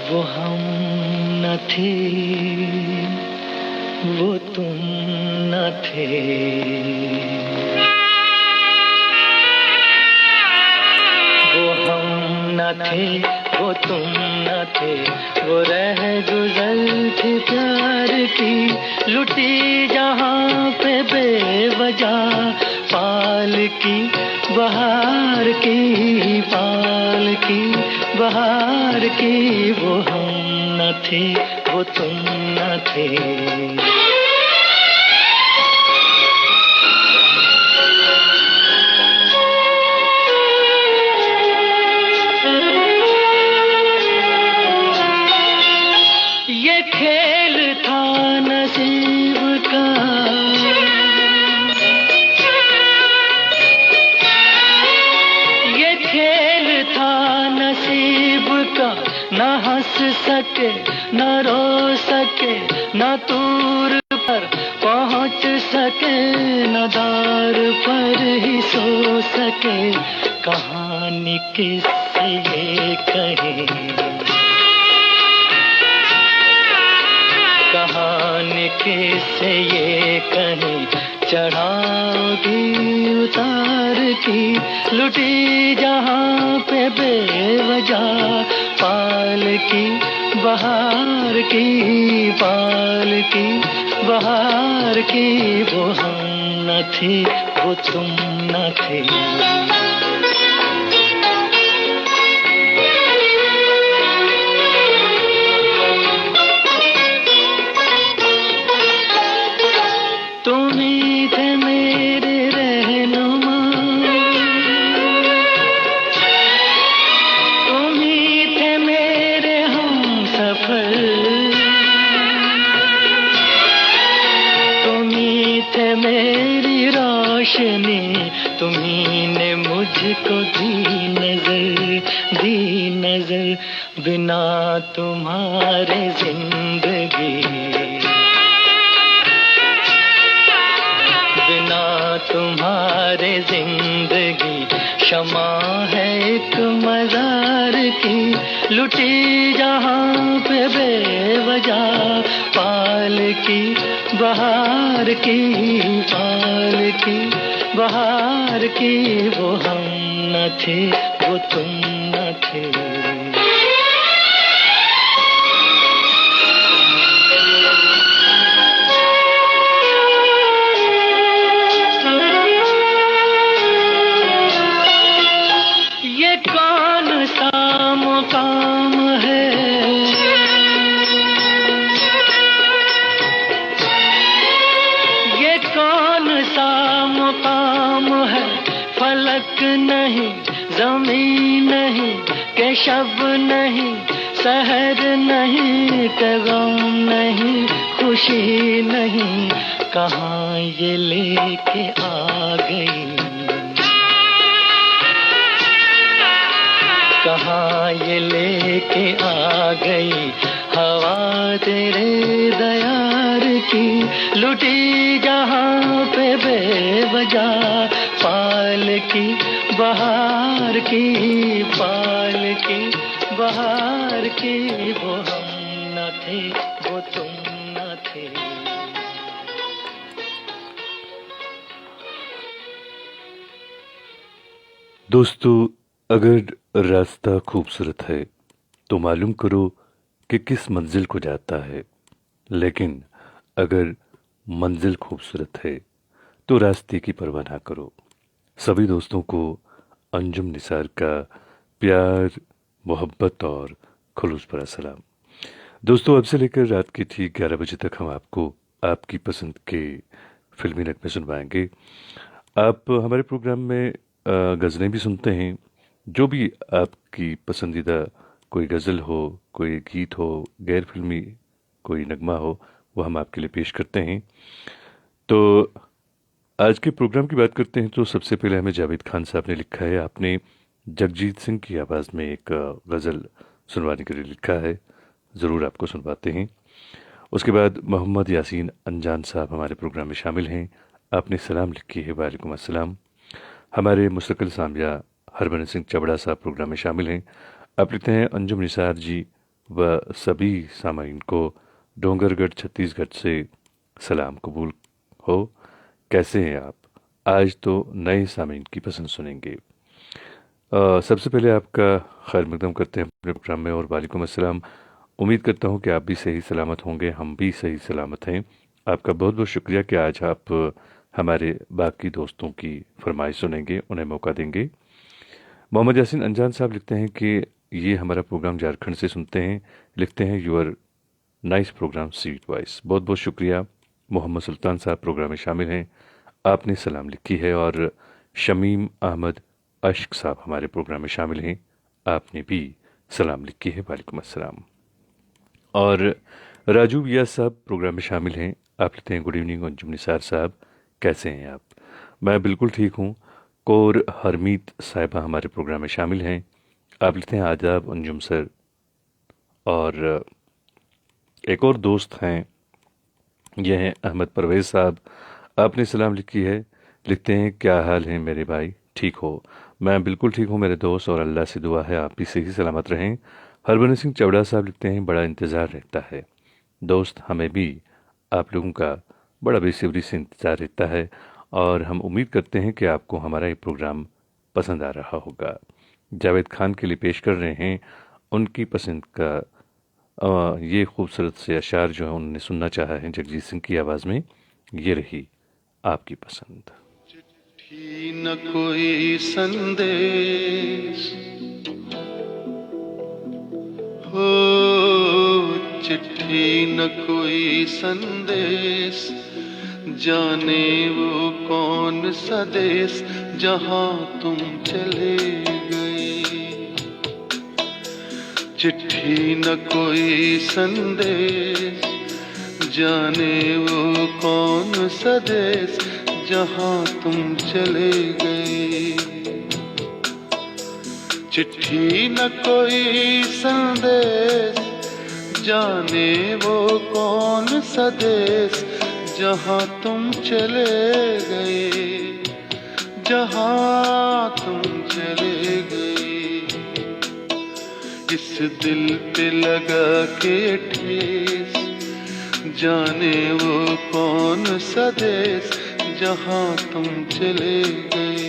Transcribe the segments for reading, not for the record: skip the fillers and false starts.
वो हम न थे, वो तुम न थे। वो हम न थे, वो तुम न थे, वो रह गुजर थी प्यार की, लुटी जहाँ पे बेवजह पाल की बहार की, पाल की बहार की। वो हम न थे, वो तुम न थे। ये खेल था नसीब का, ये खेल था नसीब का, न हंस सके न रो सके, न दूर पर पहुंच सके, न दार पर ही सो सके। कहानी किससे ये कहे, कहानी किससे ये कहें, चढ़ाओगी उतार की, लुटी जहाँ पे बेवजह पाल की बहार की, पाल की बहार की। वो हम न थे, वो तुम न थे। तुम्ही थे मेरे रहनुमा, तुम्ही थे मेरे हम सफर, तुम्ही थे मेरी रोशनी, तुम्ही ने मुझको दी नजर, दी नजर। बिना तुम्हारे जिंदगी, बिना तुम्हारे जिंदगी क्षमा है एक मजार की, लुटी जहाँ पे बेवजह पाल की बहार की, पाल की बहार की। वो हम न थे, वो तुम न थे। ये कौन सा मुकाम है, ये कौन सा मुकाम है, फलक नहीं ज़मीन नहीं, के शब नहीं सहर नहीं, के गम नहीं खुशी नहीं। कहाँ ये लेके आ गई, कहाँ ये लेके आ गई हवा तेरे दयार की, लुटी जहाँ पे बेवजह पाल की बहार की, पाल की बहार की। वो हम न थे, वो तुम न थे। दोस्तों, अगर रास्ता खूबसूरत है तो मालूम करो कि किस मंजिल को जाता है, लेकिन अगर मंजिल खूबसूरत है तो रास्ते की परवाह ना करो। सभी दोस्तों को अंजुम निसार का प्यार, मोहब्बत और खुलूस भरा सलाम। दोस्तों, अब से लेकर रात के ठीक 11 बजे तक हम आपको आपकी पसंद के फिल्मी नगमे सुनवाएंगे। आप हमारे प्रोग्राम में गज़लें भी सुनते हैं। जो भी आपकी पसंदीदा कोई गज़ल हो, कोई गीत हो, गैर फिल्मी कोई नगमा हो, वो हम आपके लिए पेश करते हैं। तो आज के प्रोग्राम की बात करते हैं तो सबसे पहले हमें जावेद खान साहब ने लिखा है। आपने जगजीत सिंह की आवाज़ में एक गज़ल सुनवाने के लिए लिखा है, ज़रूर आपको सुनवाते हैं। उसके बाद मोहम्मद यासीन अनजान साहब हमारे प्रोग्राम में शामिल हैं। आपने सलाम लिखी है, वालेकुम अस्सलाम। हमारे मुस्तकिल सामिया हरभजन सिंह चबड़ा साहब प्रोग्राम में शामिल हैं। आप लिखते हैं, अंजुम निसार जी व सभी सामाईन को डोंगरगढ़ छत्तीसगढ़ से सलाम कबूल हो। कैसे हैं आप? आज तो नए सामाईन की पसंद सुनेंगे। सबसे पहले आपका खैर मकदम करते हैं अपने प्रोग्राम में और वालेकुम अस्सलाम। उम्मीद करता हूँ कि आप भी सही सलामत होंगे, हम भी सही सलामत हैं। आपका बहुत बहुत शुक्रिया कि आज आप हमारे बाकी दोस्तों की फरमाइश सुनेंगे, उन्हें मौका देंगे। मोहम्मद यासीन अनजान साहब लिखते हैं कि ये हमारा प्रोग्राम झारखंड से सुनते हैं, लिखते हैं your nice programme sweet voice. बहुत बहुत शुक्रिया। मोहम्मद सुल्तान साहब प्रोग्राम में शामिल हैं, आपने सलाम लिखी है। और शमीम अहमद अश्क साहब हमारे प्रोग्राम में शामिल हैं, आपने भी सलाम लिखी है, वालेकुम अस्सलाम। और राजू वियास साहब प्रोग्राम में शामिल हैं, आप लिखते हैं गुड इवनिंग अंजुम निसार साहब, कैसे हैं आप? मैं बिल्कुल ठीक हूँ। कोर हरमीत साहिबा हमारे प्रोग्राम में शामिल हैं, आप लिखते हैं आदाब अंजुम सर। और एक और दोस्त हैं, यह हैं अहमद परवेज़ साहब, आपने सलाम लिखी है, लिखते हैं क्या हाल है मेरे भाई, ठीक हो? मैं बिल्कुल ठीक हूँ मेरे दोस्त, और अल्लाह से दुआ है आप भी सही सलामत रहें। हरभजन सिंह चवड़ा साहब लिखते हैं बड़ा इंतज़ार रहता है दोस्त, हमें भी आप लोगों का बड़ा बेसब्री से इंतज़ार रहता है, और हम उम्मीद करते हैं कि आपको हमारा ये प्रोग्राम पसंद आ रहा होगा। जावेद खान के लिए पेश कर रहे हैं उनकी पसंद का ये खूबसूरत से अशार जो है उन्होंने सुनना चाहा है जगजीत सिंह की आवाज़ में। ये रही आपकी पसंद। चिट्ठी न कोई संदेश हो, चिट्ठी न कोई संदेश, जाने वो कौन सा देश जहां तुम चले गए। चिट्ठी न कोई संदेश, जाने वो कौन सा देश जहां तुम चले गए। चिट्ठी न कोई संदेश, जाने वो कौन सा देश जहां तुम चले गए, जहां तुम चले गए। इस दिल पे लगा के ठेस, जाने वो कौन सा देश जहां तुम चले गए।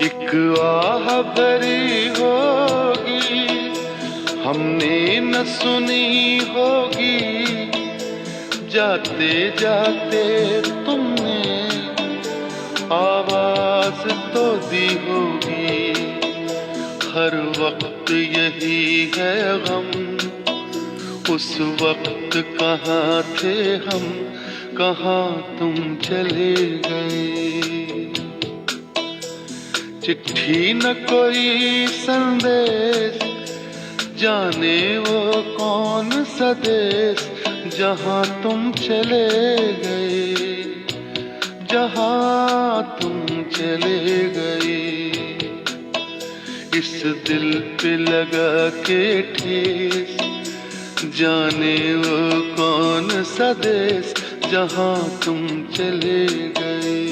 एक आह भरी होगी हमने न सुनी होगी, जाते जाते तुमने आवाज तो दी होगी। हर वक्त यही है गम, उस वक्त कहाँ थे हम, कहाँ तुम चले गए। चिट्ठी न कोई संदेश, जाने वो कौन सा देश जहां तुम चले गए, जहां तुम चले गए। इस दिल पे लगा के ठेस, जाने वो कौन सा देश जहां तुम चले गए।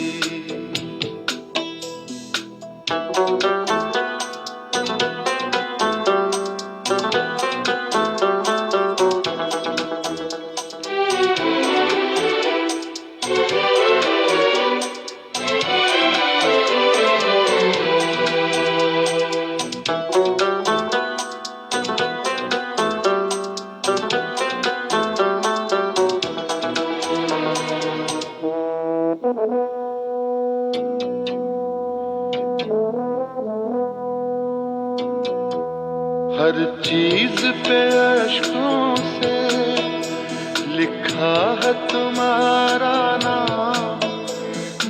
हर चीज पे अश्कों से लिखा है तुम्हारा नाम,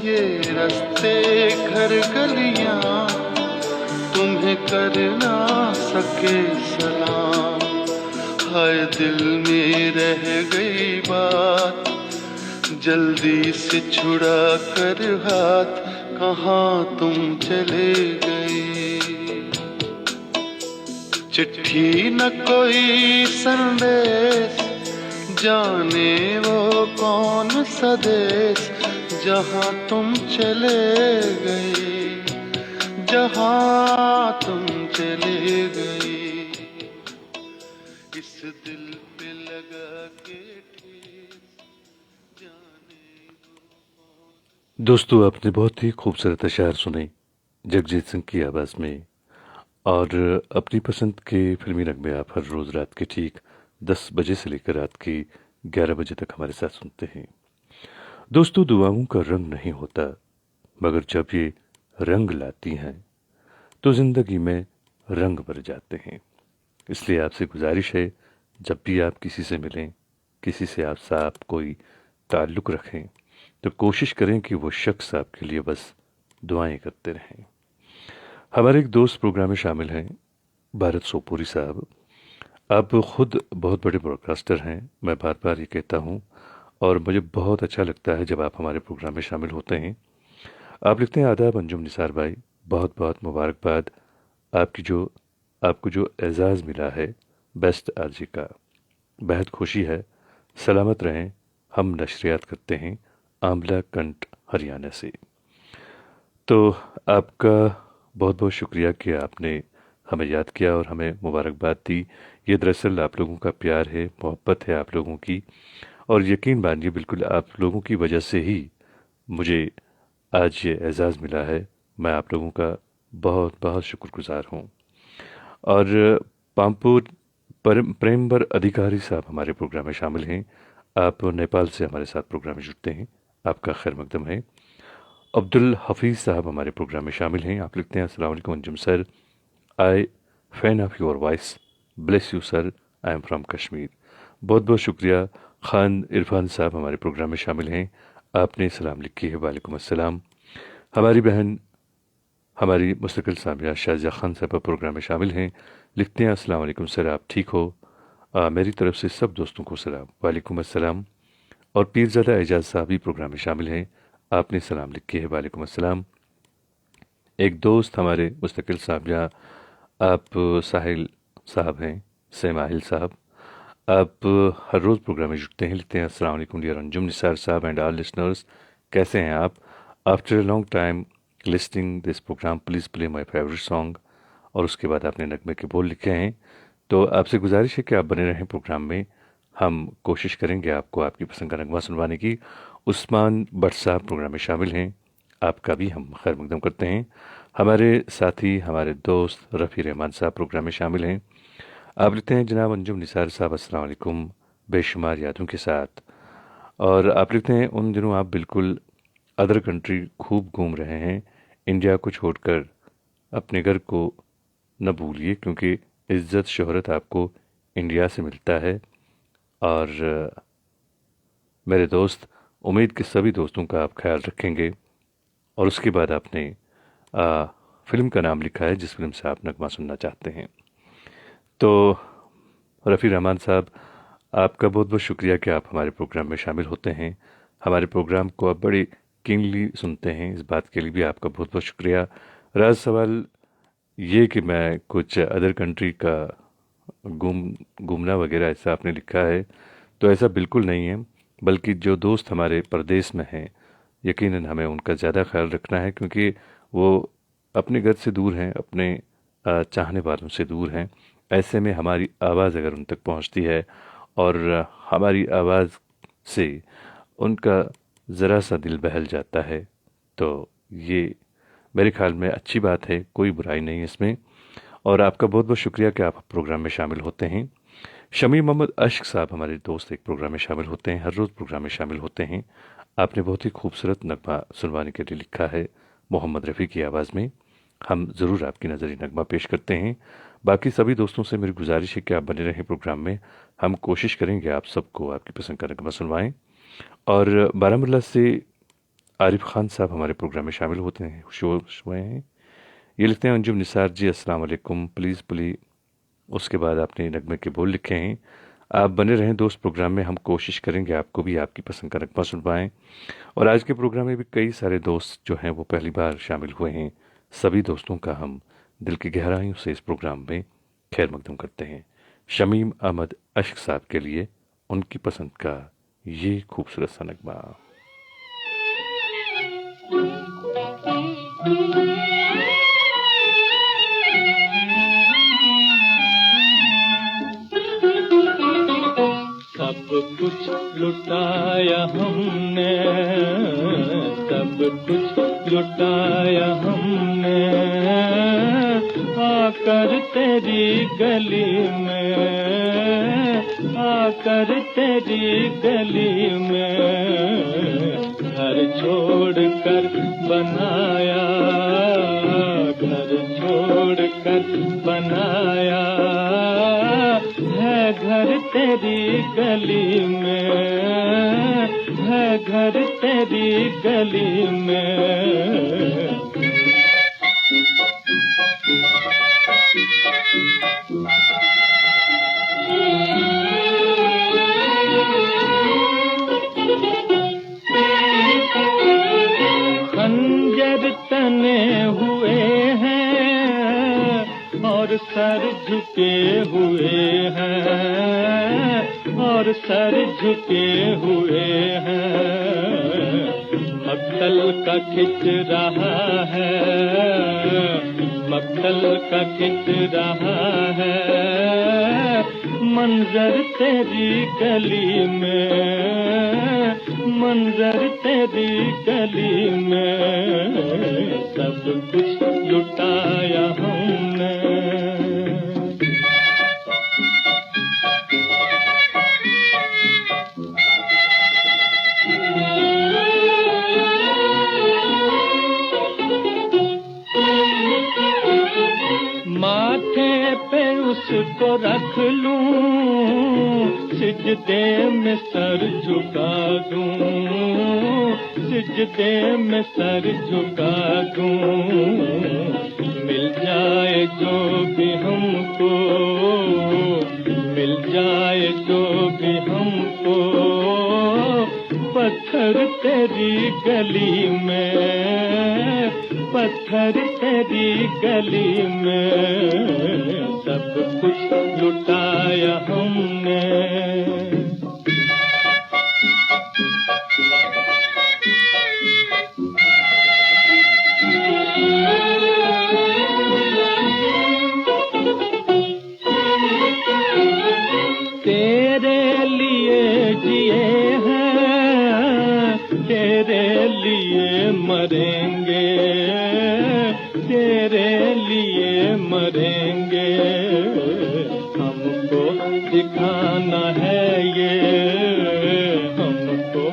ये रास्ते घर गलियां तुम्हें कर ना सके सलाम। हाय दिल में रह गई बात, जल्दी से छुड़ा कर हाथ, कहाँ तुम चले गए। चिट्ठी न कोई संदेश, जाने वो कौन सा देश जहाँ तुम चले गए, जहाँ तुम चले गए। इस दिल पे लगा के ठेस, जाने वो। दोस्तों, आपने बहुत ही खूबसूरत अशार सुने जगजीत सिंह की आवाज़ में, और अपनी पसंद के फिल्मी नगमे आप हर रोज़ रात के ठीक 10 बजे से लेकर रात के 11 बजे तक हमारे साथ सुनते हैं। दोस्तों, दुआओं का रंग नहीं होता, मगर जब ये रंग लाती हैं तो ज़िंदगी में रंग भर जाते हैं। इसलिए आपसे गुजारिश है, जब भी आप किसी से मिलें, किसी से आप साथ कोई ताल्लुक़ रखें, तो कोशिश करें कि वो शख्स आपके लिए बस दुआएं करते रहें। हमारे एक दोस्त प्रोग्राम में शामिल हैं, भारत सोपोरी साहब। आप खुद बहुत बड़े ब्रॉडकास्टर हैं, मैं बार बार ये कहता हूँ, और मुझे बहुत अच्छा लगता है जब आप हमारे प्रोग्राम में शामिल होते हैं। आप लिखते हैं, आदाब अंजुम निसार भाई, बहुत बहुत मुबारकबाद आपको जो एजाज़ मिला है बेस्ट आरजी का, बेहद खुशी है। सलामत रहें। हम नशरियात करते हैं आंवला कंट हरियाणा से। तो आपका बहुत बहुत शुक्रिया कि आपने हमें याद किया और हमें मुबारकबाद दी। ये दरअसल आप लोगों का प्यार है, मोहब्बत है आप लोगों की, और यकीन मानिए बिल्कुल आप लोगों की वजह से ही मुझे आज ये एजाज़ मिला है। मैं आप लोगों का बहुत बहुत शुक्रगुजार हूँ। और पामपुर प्रेमवर अधिकारी साहब हमारे प्रोग्राम में शामिल हैं। आप नेपाल से हमारे साथ प्रोग्राम में जुड़ते हैं, आपका खैर मकदम है। अब्दुल हफीज़ साहब हमारे प्रोग्राम में शामिल हैं। आप लिखते हैं, अस्सलाम वालेकुम Anjum sir, I fan of your voice, bless you sir, I am from Kashmir. बहुत बहुत शुक्रिया। खान इरफान साहब हमारे प्रोग्राम में शामिल हैं। आपने सलाम लिखी है, वालेकुम अस्सलाम। हमारी बहन हमारी मुस्तकिल सामिया शाजिया खान साहब प्रोग्राम में शामिल हैं। लिखते हैं, अस्सलाम वालेकुम सर, आप ठीक हो? मेरी तरफ से सब दोस्तों को सलाम, वालेकुम अस्सलाम। और पीरज़ादा एजाज साहब भी प्रोग्राम में शामिल हैं। आपने सलाम लिखी है, वालेकुम अस्सलाम। एक दोस्त हमारे मुस्तकिल सामिया आप साहिल साहब हैं, सेमाहिल साहब। आप हर रोज़ प्रोग्राम में जुड़ते हैं। लिखते हैं, अस्सलाम वालेकुम डियर अंजुम निसार साहब एंड ऑल लिसनर्स, कैसे हैं आप? After a long time listing this programme, please play my favourite song. और उसके बाद आपने नगमे के बोल लिखे हैं। तो आपसे गुजारिश है कि आप बने रहें प्रोग्राम में। हम कोशिश करेंगे आपको आपकी पसंद का नगमा सुनवाने की। उस्मान भट्ट साहब प्रोग्राम में शामिल हैं, आपका भी हम खैर मकदम करते हैं। हमारे साथी हमारे दोस्त रफ़ी रहमान साहब प्रोग्राम में शामिल हैं। आप लिखते हैं, जनाब अंजुम निसार साहब अस्सलाम वालेकुम, बेशुमार यादों के साथ। और आप लिखते हैं, उन दिनों आप बिल्कुल अदर कंट्री खूब घूम रहे हैं। इंडिया को छोड़कर अपने घर को न भूलिए, क्योंकि इज़्ज़त शोहरत आपको इंडिया से मिलता है। और मेरे दोस्त, उम्मीद कि सभी दोस्तों का आप ख्याल रखेंगे। और उसके बाद आपने फ़िल्म का नाम लिखा है जिस फिल्म से आप नगमा सुनना चाहते हैं। तो रफ़ी रहमान साहब, आपका बहुत बहुत शुक्रिया कि आप हमारे प्रोग्राम में शामिल होते हैं। हमारे प्रोग्राम को आप बड़ी किंगली सुनते हैं, इस बात के लिए भी आपका बहुत बहुत शुक्रिया। राज सवाल ये कि मैं कुछ अदर कंट्री का घूमना वगैरह ऐसा आपने लिखा है, तो ऐसा बिल्कुल नहीं है। बल्कि जो दोस्त हमारे परदेश में हैं, यकीनन हमें उनका ज़्यादा ख्याल रखना है, क्योंकि वो अपने घर से दूर हैं, अपने चाहने वालों से दूर हैं। ऐसे में हमारी आवाज़ अगर उन तक पहुंचती है और हमारी आवाज़ से उनका ज़रा सा दिल बहल जाता है, तो ये मेरे ख्याल में अच्छी बात है, कोई बुराई नहीं है इसमें। और आपका बहुत बहुत शुक्रिया कि आप प्रोग्राम में शामिल होते हैं। शमी मोहम्मद अश्क साहब हमारे दोस्त एक प्रोग्राम में शामिल होते हैं, हर रोज़ प्रोग्राम में शामिल होते हैं। आपने बहुत ही खूबसूरत नगमा सुनवाने के लिए लिखा है मोहम्मद रफ़ी की आवाज़ में। हम ज़रूर आपकी नज़री नगमा पेश करते हैं। बाकी सभी दोस्तों से मेरी गुजारिश है कि आप बने रहें प्रोग्राम में। हम कोशिश करेंगे आप सबको आपकी पसंद का नगमा सुनवाएं। और बारामूला से आरिफ खान साहब हमारे प्रोग्राम में शामिल होते हैं, हुए हैं। ये लिखते हैं, अंजुम निसार जी अस्सलाम वालेकुम, प्लीज़ प्लीज़। उसके बाद आपने नगमे के बोल लिखे हैं। आप बने रहें दोस्त प्रोग्राम में, हम कोशिश करेंगे आपको भी आपकी पसंद का नगमा सुनवाएं। और आज के प्रोग्राम में भी कई सारे दोस्त जो हैं वो पहली बार शामिल हुए हैं। सभी दोस्तों का हम दिल की गहराइयों से इस प्रोग्राम में खैर मकदम करते हैं शमीम अहमद अश्क साहब के लिए उनकी पसंद का ये खूबसूरत सा नगमा। सब कुछ लुटाया हमने, सब कुछ लुटाया हमने, आकर तेरी गली में, आकर तेरी गली में, घर छोड़ कर बनाया, घर छोड़ कर बनाया है घर तेरी गली में, है घर तेरी गली में। खंजर तने हुए हैं और सर झुके हुए हैं, और सर झुके हुए हैं। मक्तल का खिंच रहा है, मक्तल का खिंच रहा है, मंजर तेरी गली में, मंजर तेरी गली में। सब कुछ लुटाया हमने। माथे पे उसको रख लूं, सिजदे में सर झुका दूं, सिजदे में सर झुका दूं। मिल जाए जो भी हमको, मिल जाए जो भी हमको, पत्थर तेरी गली में, पत्थर तेरी गली में। सब कुछ लुटाया हमने। तेरे लिए जिए हैं, तेरे लिए मरेंगे, तेरे लिए मरेंगे। हमको दिखाना है ये, हमको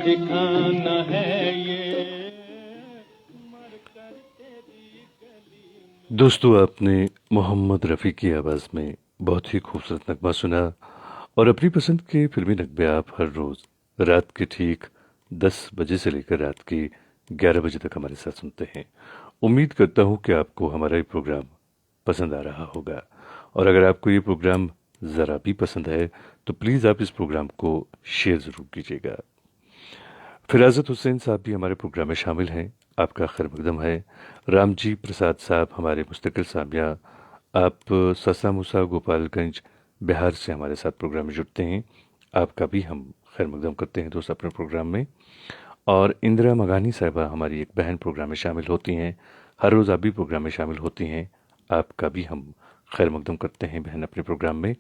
दिखाना है ये, मरकर तेरी गली। दोस्तों, आपने मोहम्मद रफ़ी की आवाज़ में बहुत ही खूबसूरत नगमा सुना और अपनी पसंद के फिल्मी नगमे आप हर रोज़ रात के ठीक 10 बजे से लेकर रात के 11 बजे तक हमारे साथ सुनते हैं। उम्मीद करता हूँ कि आपको हमारा ये प्रोग्राम पसंद आ रहा होगा, और अगर आपको ये प्रोग्राम ज़रा भी पसंद है तो प्लीज़ आप इस प्रोग्राम को शेयर ज़रूर कीजिएगा। फिराज़त हुसैन साहब भी हमारे प्रोग्राम में शामिल हैं, आपका खैर मकदम है। रामजी प्रसाद साहब हमारे मुस्तकिल सामिया, आप ससा मूसा गोपालगंज बिहार से हमारे साथ प्रोग्राम में जुड़ते हैं, आपका भी हम खैर मकदम करते हैं दोस्त अपने प्रोग्राम में। और इंदिरा मगानी साहिबा हमारी एक बहन प्रोग्राम में शामिल होती हैं, हर रोज़ आप भी प्रोग्राम में शामिल होती हैं, आपका भी हम खैर मकदम करते हैं बहन अपने प्रोग्राम में।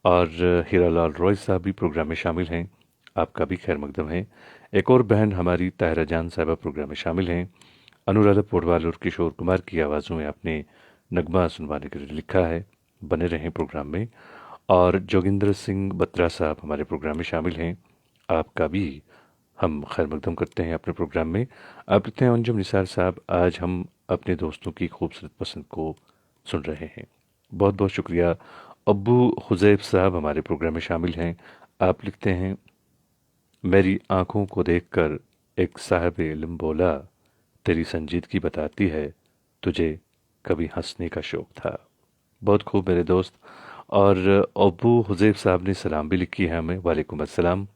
और हीरालाल रॉय साहब भी प्रोग्राम में शामिल हैं, आपका भी खैर मकदम है। एक और बहन हमारी ताहिरा जान साहिबा प्रोग्राम में शामिल हैं। अनुराधा पोडवाल और किशोर कुमार की आवाज़ों में आपने नगमा सुनवाने के लिए लिखा है, बने रहें प्रोग्राम में। और जोगिंदर सिंह बत्रा साहब हमारे प्रोग्राम में शामिल हैं, आपका भी हम खैर मकदम करते हैं अपने प्रोग्राम में। आप लिखते हैं अंजुम निसार साहब, आज हम अपने दोस्तों की खूबसूरत पसंद को सुन रहे हैं, बहुत बहुत शुक्रिया। अब्बू हुजैफ साहब हमारे प्रोग्राम में शामिल हैं, आप लिखते हैं मेरी आंखों को देखकर एक साहब इल्म बोला, तेरी संजीदगी बताती है तुझे कभी हंसने का शौक था। बहुत खूब मेरे दोस्त। और अब्बू हुजैफ साहब ने सलाम भी लिखी है हमें, वालेकुम अस्सलाम।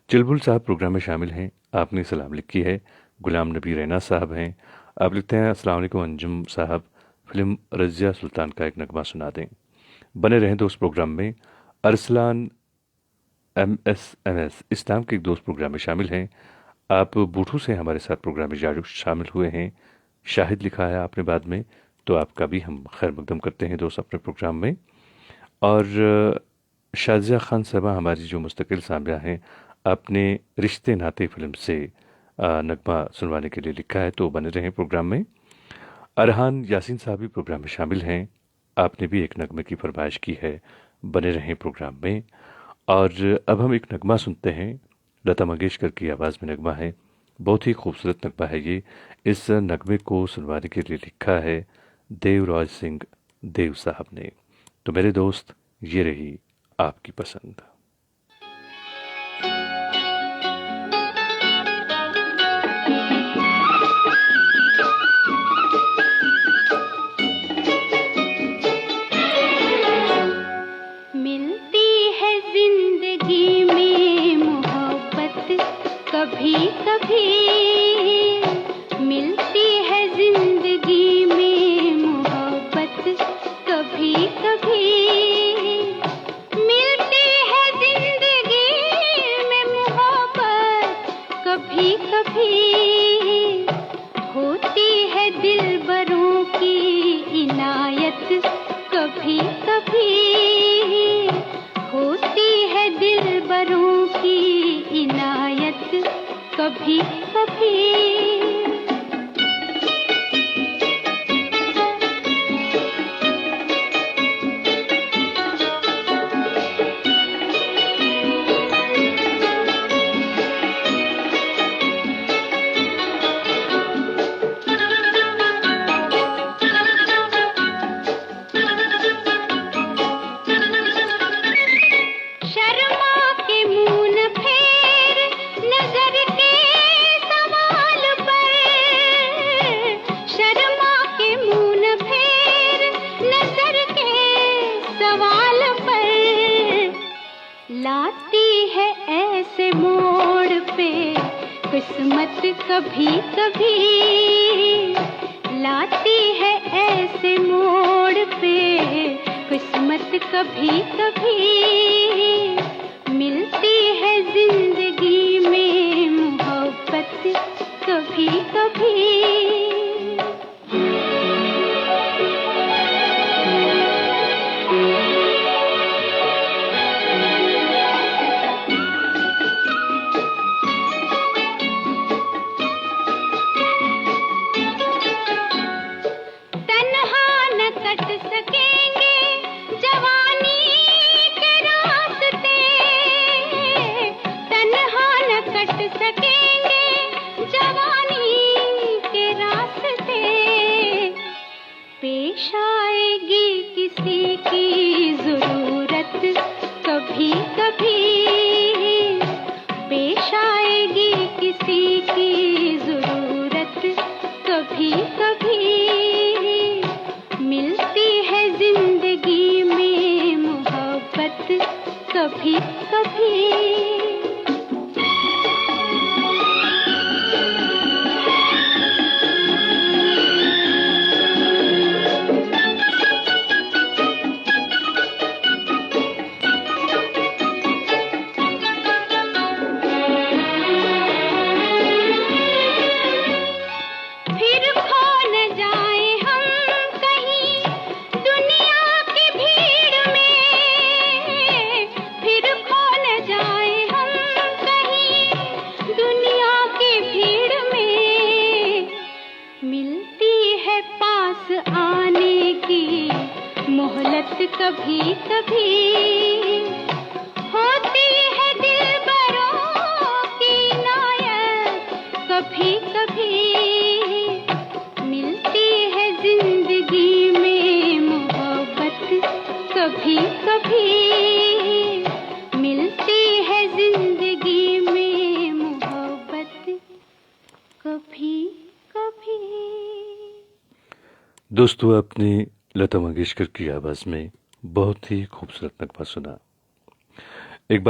चुलबुल साहब प्रोग्राम में शामिल हैं, आपने सलाम लिखी है। गुलाम नबी रैना साहब हैं, आप लिखते हैं अस्सलाम वालेकुम अंजुम साहब, फिल्म रज़िया सुल्तान का एक नगमा सुना दें। बने रहें दोस्त प्रोग्राम में। अरसलान MSNS इस नाम के एक दोस्त प्रोग्राम में शामिल हैं। आप बूठू से हमारे साथ प्रोग्राम में शामिल हुए हैं। शाहिद लिखा है आपने बाद में, तो आपका भी हम खैर मकदम करते हैं दोस्त अपने प्रोग्राम में। और शाजिया खान साहबा हमारी जो मुस्तकिल सामिया हैं, आपने रिश्ते नाते फिल्म से नगमा सुनवाने के लिए लिखा है, तो बने रहें प्रोग्राम में। अरहान यासीन साहब भी प्रोग्राम में शामिल हैं। आपने भी एक नगमे की फरमाइश की है, बने रहें प्रोग्राम में। और अब हम एक नगमा सुनते हैं। लता मंगेशकर की आवाज़ में नगमा है, बहुत ही खूबसूरत नगमा है ये। इस नगमे को सुनवाने के लिए लिखा है देवराज सिंह देव साहब ने। तो मेरे दोस्त, ये रही आपकी पसंद। मिलती है जिंदगी में मोहब्बत कभी कभी, मिलती है जिंदगी में मोहब्बत कभी कभी, मिलती है जिंदगी में मोहब्बत कभी कभी, होती है दिलबरों की इनायत कभी कभी, होती है दिलबरों की इनायत कभी कभी। किस्मत कभी कभी लाती है ऐसे मोड़ पे, किस्मत कभी कभी मिलती है जिंदगी में मोहब्बत कभी कभी। कभी कभी होती है दिलबरों की नायत, कभी कभी मिलती है जिंदगी में मोहब्बत, कभी कभी मिलती है जिंदगी में मोहब्बत, कभी कभी। दोस्तों, आपने लता मंगेशकर की आवाज़ में बहुत ही खूबसूरत नगमा सुना। एक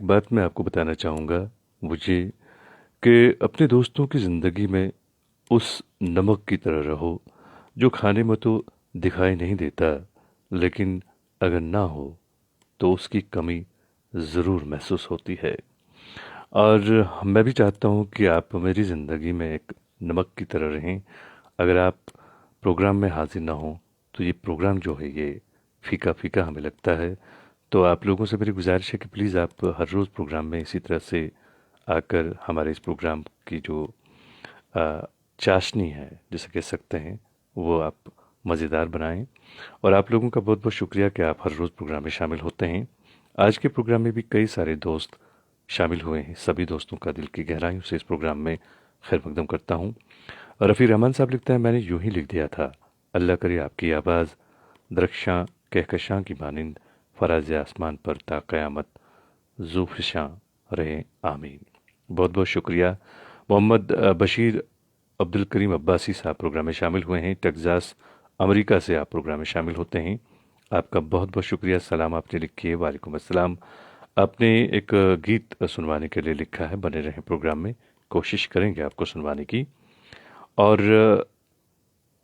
बात मैं आपको बताना चाहूँगा, मुझे कि अपने दोस्तों की ज़िंदगी में उस नमक की तरह रहो जो खाने में तो दिखाई नहीं देता लेकिन अगर ना हो तो उसकी कमी ज़रूर महसूस होती है। और मैं भी चाहता हूँ कि आप मेरी ज़िंदगी में एक नमक की तरह रहें। अगर आप प्रोग्राम में हाजिर ना हो तो ये प्रोग्राम जो है ये फीका फीका हमें लगता है। तो आप लोगों से मेरी गुजारिश है कि प्लीज़ आप हर रोज़ प्रोग्राम में इसी तरह से आकर हमारे इस प्रोग्राम की जो अ, चाशनी है जिसे कह सकते हैं वो आप मज़ेदार बनाएं। और आप लोगों का बहुत बहुत शुक्रिया कि आप हर रोज़ प्रोग्राम में शामिल होते हैं। आज के प्रोग्राम में भी कई सारे दोस्त शामिल हुए हैं। सभी दोस्तों का दिल की गहराइयों से इस प्रोग्राम में खैर मकदम करता हूँ। रफ़ी रहमान साहब लिखते हैं, मैंने यूं ही लिख दिया था, अल्लाह करे आपकी आवाज़ दरख्शां कहकशां की मानिंद फराज आसमान पर ता क़यामत ज़ूफ़शां रहे, आमीन। बहुत बहुत शुक्रिया। मोहम्मद बशीर अब्दुल करीम अब्बासी साहब प्रोग्राम में शामिल हुए हैं। टेक्सास अमेरिका से आप प्रोग्राम में शामिल होते हैं। आपका बहुत बहुत शुक्रिया। सलाम आपने लिखी है। वालेकुम अस्सलाम। आपने एक गीत सुनवाने के लिए लिखा है। बने रहें प्रोग्राम में, कोशिश करेंगे आपको सुनवाने की। और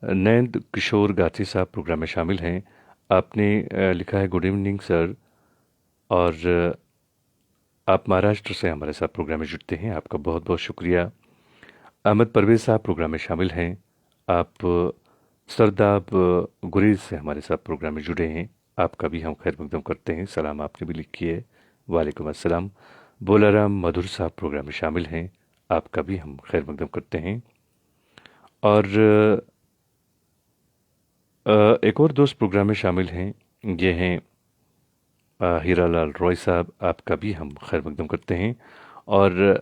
नैंद किशोर गाथी साहब प्रोग्राम में शामिल हैं। आपने लिखा है, गुड इवनिंग सर। और आप महाराष्ट्र से हमारे साथ प्रोग्राम में जुड़ते हैं। आपका बहुत बहुत शुक्रिया। अहमद परवेज साहब प्रोग्राम में शामिल हैं। आप सरदाब गुरेज से हमारे साथ प्रोग्राम में जुड़े हैं। आपका भी हम खैर मकदम करते हैं। सलाम आपने भी लिखी है। वालेकुम अस्सलाम। बोलाराम मधुर साहब प्रोग्राम में शामिल हैं। आपका भी हम खैर मकदम करते हैं। और एक और दोस्त प्रोग्राम में शामिल हैं, ये हैं हीरालाल रॉय साहब। आपका भी हम खैर मकदम करते हैं। और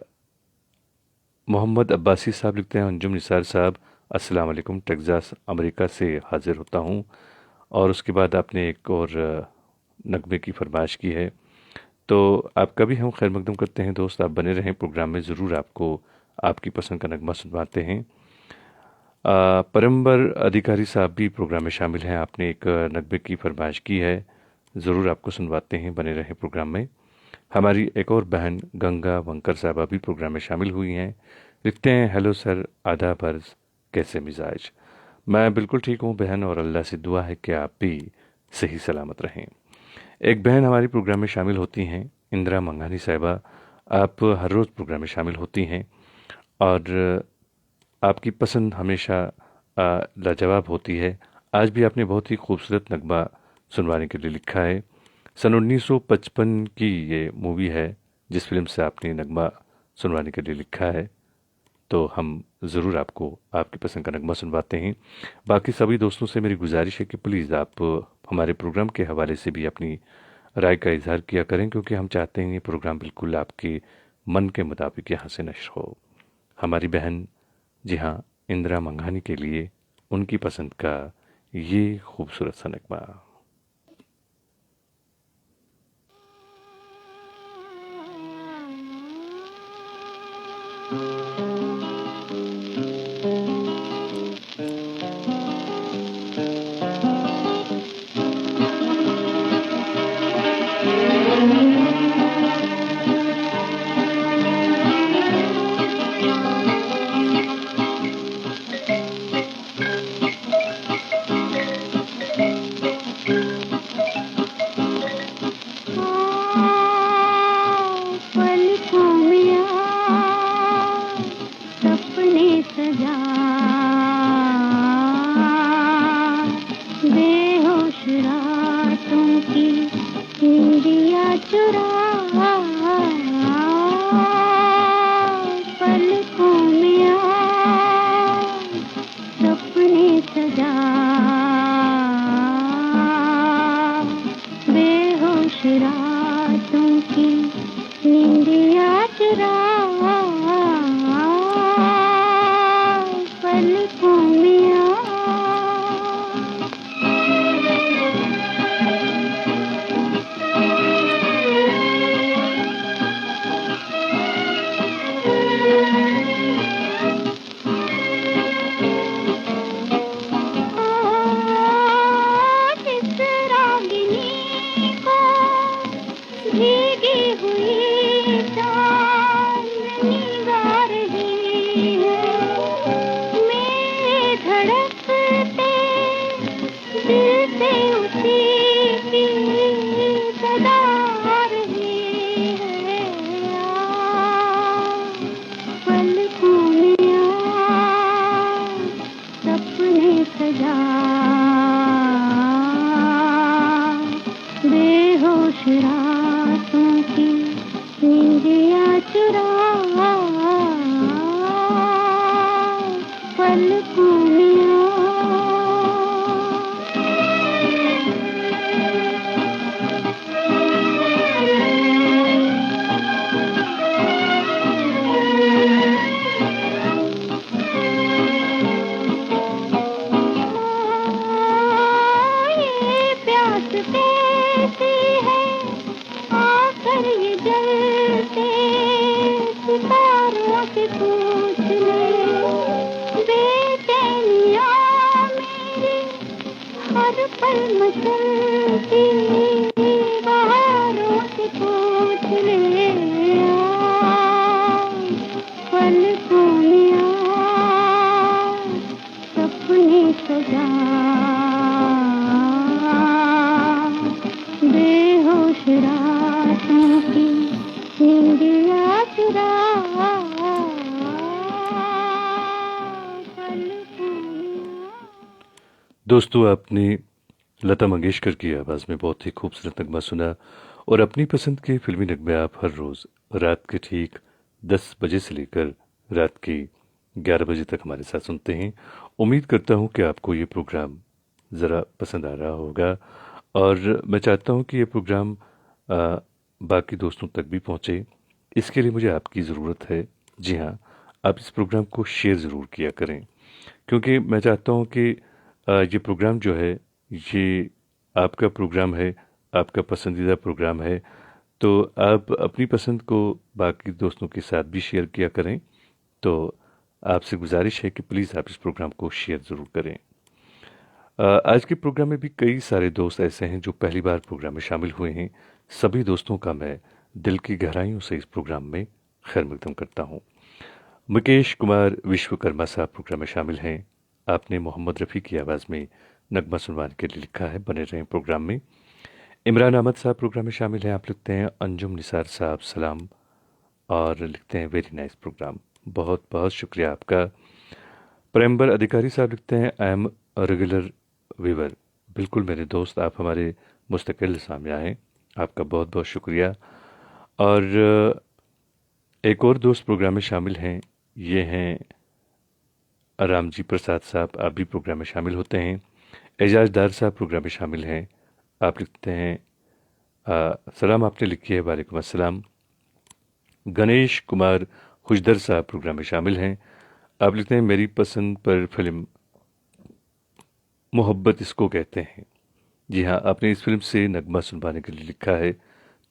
मोहम्मद अब्बासी साहब लिखते हैं, अंजुम निसार साहब अस्सलाम वालेकुम, टेक्सास अमेरिका से हाजिर होता हूँ। और उसके बाद आपने एक और नगमे की फरमाइश की है, तो आपका भी हम खैर मकदम करते हैं। दोस्त आप बने रहें प्रोग्राम में, ज़रूर आपको आपकी पसंद का नगमा सुनवाते हैं। परम्बर अधिकारी साहब भी प्रोग्राम में शामिल हैं। आपने एक नगमे की फरमाइश की है, ज़रूर आपको सुनवाते हैं। बने रहें प्रोग्राम में। हमारी एक और बहन गंगा वंकर साहबा भी प्रोग्राम में शामिल हुई हैं। लिखते हैं, हेलो सर, आदाब अर्ज़, कैसे मिजाज। मैं बिल्कुल ठीक हूँ बहन, और अल्लाह से दुआ है कि आप भी सही सलामत रहें। एक बहन हमारी प्रोग्राम में शामिल होती हैं, इंदिरा मंगानी साहिबा। आप हर रोज़ प्रोग्राम में शामिल होती हैं और आपकी पसंद हमेशा लाजवाब होती है। आज भी आपने बहुत ही खूबसूरत नगमा सुनवाने के लिए लिखा है। सन 1955 की ये मूवी है जिस फिल्म से आपने नगमा सुनवाने के लिए लिखा है, तो हम ज़रूर आपको आपकी पसंद का नगमा सुनवाते हैं। बाकी सभी दोस्तों से मेरी गुजारिश है कि प्लीज़ आप हमारे प्रोग्राम के हवाले से भी अपनी राय का इजहार किया करें, क्योंकि हम चाहते हैं ये प्रोग्राम बिल्कुल आपके मन के मुताबिक यहाँ से नश्र हो। हमारी बहन, जी हाँ, इंदिरा मंघानी के लिए उनकी पसंद का ये खूबसूरत सा नगमा। पलकों में सपने सजा, बेहोश रातों की नींदिया चुरा, पलकों में सपने सजा, बेहोश रातों की नींदिया चुरा, पलकों में सजा, बेहोश रातों की नींदिया चुरा, पलकों में ये प्यास कैसी है, आकर ये जलते सितारों से पूछ ले, बेचैनियाँ मेरी हर पल मचलती बहारों से पूछ ले, पलकों में सपने सजा, बेहोश रातों की नींदिया चुरा, पलकों में। दोस्तों, आपने लता मंगेशकर की आवाज़ में बहुत ही खूबसूरत नगमा सुना और अपनी पसंद के फिल्मी नगमे आप हर रोज़ रात के ठीक 10 बजे से लेकर रात के 11 बजे तक हमारे साथ सुनते हैं। उम्मीद करता हूं कि आपको ये प्रोग्राम ज़रा पसंद आ रहा होगा और मैं चाहता हूं कि ये प्रोग्राम बाकी दोस्तों तक भी पहुंचे। इसके लिए मुझे आपकी ज़रूरत है। जी हाँ, आप इस प्रोग्राम को शेयर ज़रूर किया करें, क्योंकि मैं चाहता हूं कि ये प्रोग्राम जो है ये आपका प्रोग्राम है, आपका पसंदीदा प्रोग्राम है, तो आप अपनी पसंद को बाकी दोस्तों के साथ भी शेयर किया करें। तो आपसे गुजारिश है कि प्लीज़ आप इस प्रोग्राम को शेयर ज़रूर करें। आज के प्रोग्राम में भी कई सारे दोस्त ऐसे हैं जो पहली बार प्रोग्राम में शामिल हुए हैं। सभी दोस्तों का मैं दिल की गहराइयों से इस प्रोग्राम में खैर मकदम करता हूँ। मुकेश कुमार विश्वकर्मा साहब प्रोग्राम में शामिल हैं। आपने मोहम्मद रफ़ी की आवाज़ में नगमा सुनवाने के लिए लिखा है, बने रहें प्रोग्राम में। इमरान अहमद साहब प्रोग्राम में शामिल हैं। आप लिखते हैं अंजुम निसार साहब सलाम और लिखते हैं वेरी नाइस प्रोग्राम। बहुत बहुत शुक्रिया आपका। प्रेमबर अधिकारी साहब लिखते हैं आई एम रेगुलर व्यूअर। बिल्कुल मेरे दोस्त, आप हमारे मुस्तकिल सामया हैं, आपका बहुत बहुत शुक्रिया। और एक और दोस्त प्रोग्राम में शामिल हैं, ये हैं रामजी प्रसाद साहब, आप भी प्रोग्राम में शामिल होते हैं। एजाजदार साहब प्रोग्राम में शामिल हैं। आप लिखते हैं सलाम, आपने लिखी है वालेकुम अस्सलाम। गणेश कुमार खुशदर साहब प्रोग्राम में शामिल हैं। आप लिखते हैं मेरी पसंद पर फिल्म मोहब्बत इसको कहते हैं। जी हाँ, आपने इस फिल्म से नगमा सुनवाने के लिए लिखा है,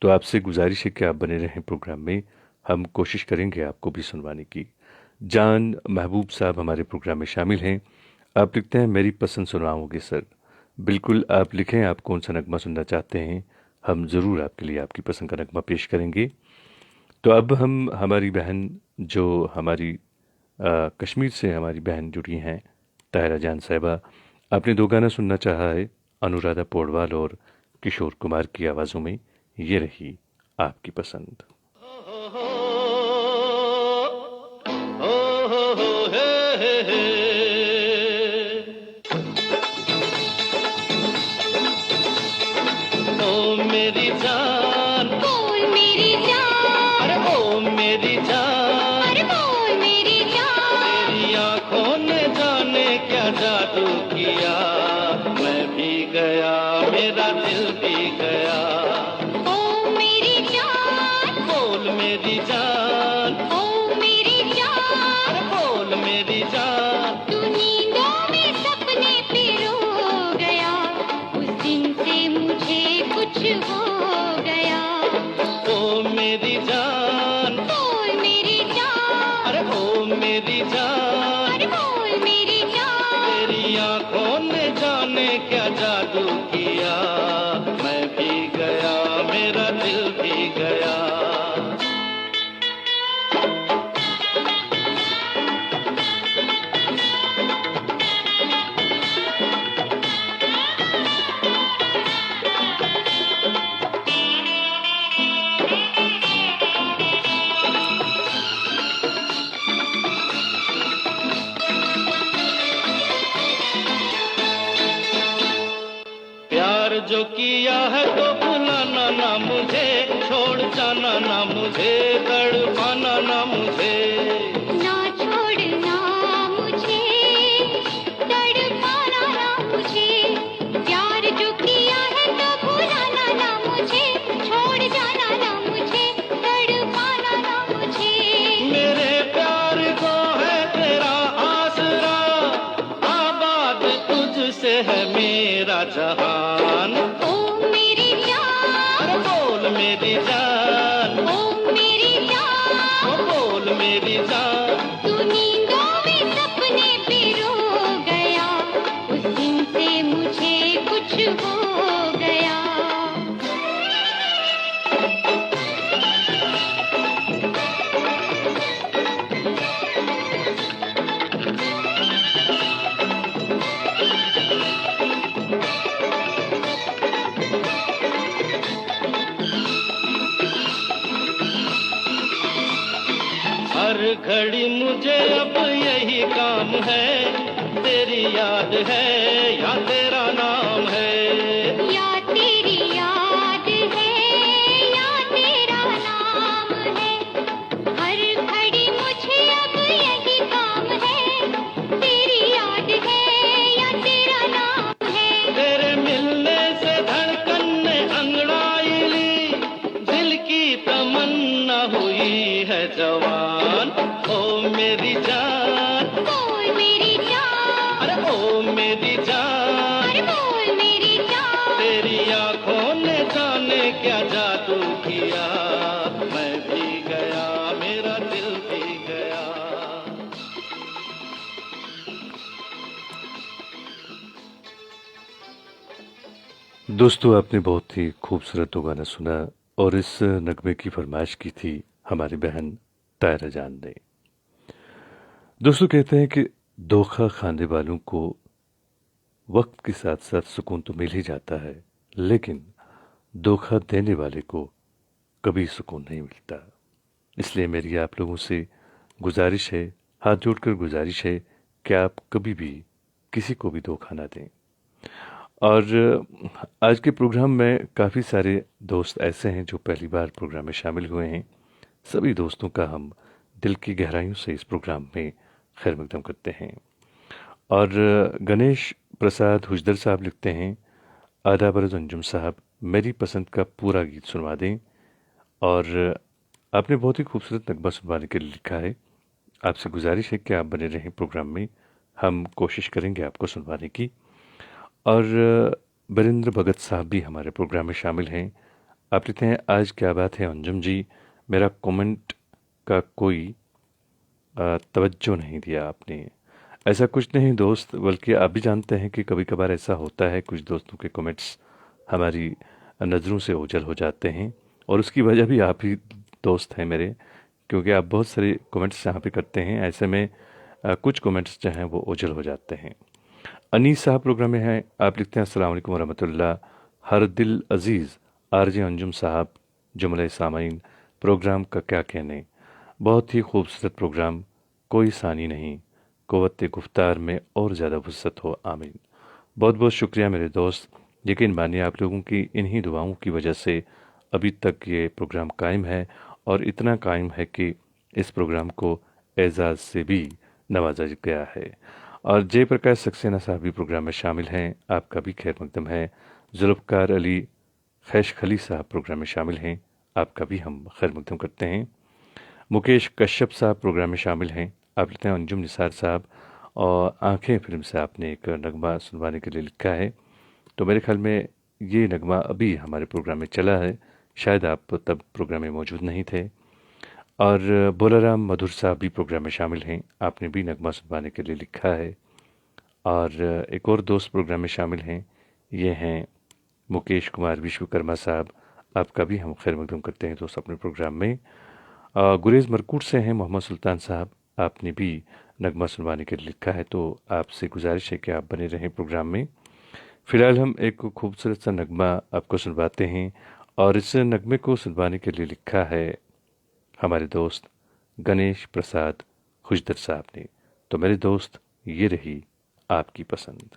तो आपसे गुजारिश है कि आप बने रहें प्रोग्राम में, हम कोशिश करेंगे आपको भी सुनवाने की। जान महबूब साहब हमारे प्रोग्राम में शामिल हैं। आप लिखते हैं मेरी पसंद सुनाओगे सर। बिल्कुल, आप लिखें आप कौन सा नगमा सुनना चाहते हैं, हम ज़रूर आपके लिए आपकी पसंद का नगमा पेश करेंगे। तो अब हम हमारी बहन जो हमारी कश्मीर से हमारी बहन जुड़ी हैं, ताहिरा जान साहिबा, आपने दो गाना सुनना चाहा है, अनुराधा पौडवाल और किशोर कुमार की आवाज़ों में। ये रही आपकी पसंद। ओ मेरी जान, बोल मेरी जान, अरे ओ मेरी जान, अरे बोल मेरी जान, तेरी आंखों ने जाने क्या जादू किया, मैं भी गया मेरा दिल भी गया। ओ मेरी जान, बोल मेरी जान, ओ मेरी जान, अरे बोल मेरी जान, तू नींदों में सपने पिरो गया, उस दिन से मुझे कुछ हो गया। ओ मेरी जान, बोल मेरी जान, अरे ओ मेरी जान, अरे बोल मेरी जान, तेरी आंखों ने जाने क्या जादू किया, मैं भी गया मेरा दिल भी गया। जो किया है तो भुलाना ना मुझे, छोड़ जाना ना मुझे, तड़पाना ना मुझे। ना छोड़ना मुझे, तड़पाना ना मुझे, प्यार जो किया है तो भुलाना ना मुझे, छोड़ जाना ना मुझे, तड़पाना ना मुझे। मेरे प्यार को है तेरा आसरा, आबाद तुझसे है मेरा जहान। ओ मेरी जान, अरे बोल मेरी जान, ओ मेरी जान, ओ बोल मेरी जान। तू नींदों में सपने पिरो गया, उस दिन से मुझे कुछ हो गया। हर घड़ी मुझे अब यही काम है, तेरी याद है या तेरा नाम है। या तेरी याद है या तेरा नाम है, हर घड़ी मुझे अब यही काम है, तेरी याद है या तेरा नाम है। तेरे मिलने से धड़कन ने अंगड़ाई ली, दिल की तमन्ना हुई है जवान। ओ मेरी जान, बोल मेरी जान, अरे ओ मेरी जान। अरे बोल मेरी जान, तेरी आंखों ने जाने क्या जादू किया, मैं भी गया मेरा दिल भी गया। दोस्तों, आपने बहुत ही खूबसूरत तो गाना सुना और इस नगमे की फरमाइश की थी हमारी बहन तायरा जान ने। दोस्तों, कहते हैं कि धोखा खाने वालों को वक्त के साथ साथ सुकून तो मिल ही जाता है, लेकिन धोखा देने वाले को कभी सुकून नहीं मिलता। इसलिए मेरी आप लोगों से गुजारिश है, हाथ जोड़कर गुजारिश है कि आप कभी भी किसी को भी धोखा ना दें। और आज के प्रोग्राम में काफ़ी सारे दोस्त ऐसे हैं जो पहली बार प्रोग्राम में शामिल हुए हैं। सभी दोस्तों का हम दिल की गहराइयों से इस प्रोग्राम में खैर मकदम करते हैं। और गणेश प्रसाद हुजदर साहब लिखते हैं, आदाब अर्ज़ अंजुम साहब, मेरी पसंद का पूरा गीत सुनवा दें। और आपने बहुत ही खूबसूरत नगमा सुनवाने के लिए लिखा है। आपसे गुजारिश है कि आप बने रहें प्रोग्राम में, हम कोशिश करेंगे आपको सुनवाने की। और बरिंद्र भगत साहब भी हमारे प्रोग्राम में शामिल हैं। आप लिखते हैं, आज क्या बात है अंजुम जी, मेरा कमेंट का कोई तवज्जो नहीं दिया आपने। ऐसा कुछ नहीं दोस्त, बल्कि आप भी जानते हैं कि कभी कभार ऐसा होता है, कुछ दोस्तों के कमेंट्स हमारी नज़रों से ओझल हो जाते हैं और उसकी वजह भी आप ही दोस्त हैं मेरे, क्योंकि आप बहुत सारे कमेंट्स यहाँ पे करते हैं। ऐसे में कुछ कमेंट्स जो हैं वो ओझल हो जाते हैं। अनीस साहब प्रोग्राम में हैं। आप लिखते हैं, अस्सलाम वालेकुम वरहमतुल्लाह, हर दिल अजीज़ आरजे अंजुम साहब, जुमले सामाइन, प्रोग्राम का क्या कहने, बहुत ही खूबसूरत प्रोग्राम, कोई सानी नहीं, क़ुव्वत गुफ्तार में और ज़्यादा वुसअत हो, आमीन। बहुत बहुत शुक्रिया मेरे दोस्त। यकीन मानिए आप लोगों की इन्हीं दुआओं की वजह से अभी तक ये प्रोग्राम कायम है, और इतना कायम है कि इस प्रोग्राम को एजाज़ से भी नवाजा गया है। और जयप्रकाश सक्सेना साहब भी प्रोग्राम में शामिल हैं, आपका भी खैर मकदम है। जुल्फ़कार अली खैश खली साहब प्रोग्राम में शामिल हैं, आपका भी हम खैर मकदम करते हैं। मुकेश कश्यप साहब प्रोग्राम में शामिल हैं। आप लिखते हैं, अंजुम निसार साहब, और आंखें फिल्म से आपने एक नगमा सुनवाने के लिए लिखा है। तो मेरे ख्याल में ये नगमा अभी हमारे प्रोग्राम में चला है, शायद आप तब प्रोग्राम में मौजूद नहीं थे। और बोलाराम मधुर साहब भी प्रोग्राम में शामिल हैं, आपने भी नगमा सुनवाने के लिए लिखा है। और एक और दोस्त प्रोग्राम में शामिल हैं, ये हैं मुकेश कुमार विश्वकर्मा साहब, आपका भी हम खैर मकदम करते हैं दोस्त अपने प्रोग्राम में। गुरेज मरकूट से हैं मोहम्मद सुल्तान साहब, आपने भी नगमा सुनवाने के लिए लिखा है, तो आपसे गुजारिश है कि आप बने रहें प्रोग्राम में। फ़िलहाल हम एक खूबसूरत सा नगमा आपको सुनवाते हैं, और इस नगमे को सुनवाने के लिए लिखा है हमारे दोस्त गणेश प्रसाद खुजदर साहब ने। तो मेरे दोस्त, ये रही आपकी पसंद।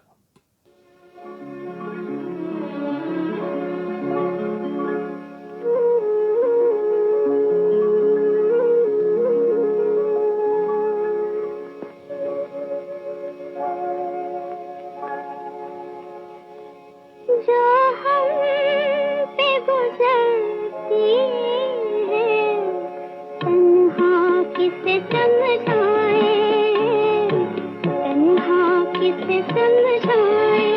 जो हम पे गुजरती है, तन्हा किसे समझाए, तन्हा किसे समझाए।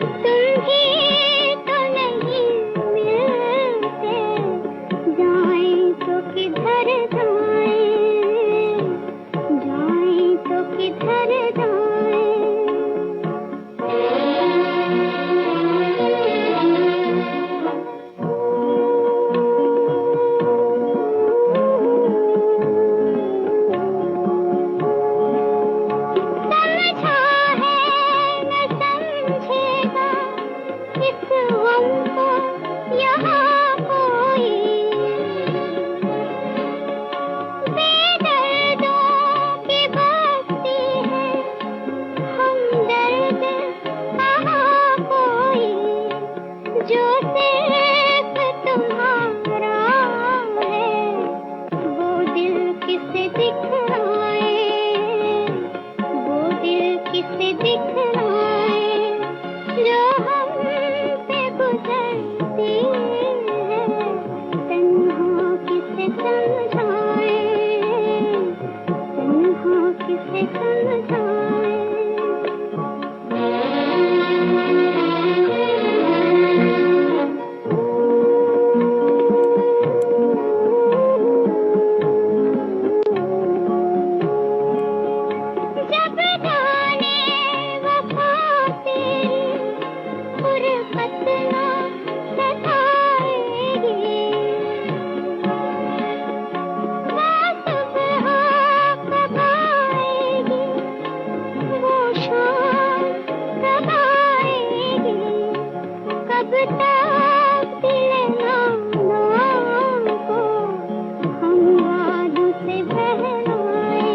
तुम ही तो नहीं मिलते, जाएं तो किधर जाएं, जाएं तो किधर जाएं। समझा है न समझेगा इस गम को यहाँ कोई, बेदर्दों की बस्ती है हमदर्द कहाँ कोई, जो सिर्फ तुम्हारा है वो दिल किसे दिखलाए, वो दिल किसे दिखलाए। जो हम पे गुजरती है, तन्हा किसे समझाए, तन्हा किसे समझाए। जब जाने वफा तेरी फुरकत ना सताएगी, वो सुबह कब आएगी, वो शाम कब आएगी, कब तक दिल नादान को हम वादों से बहलाए,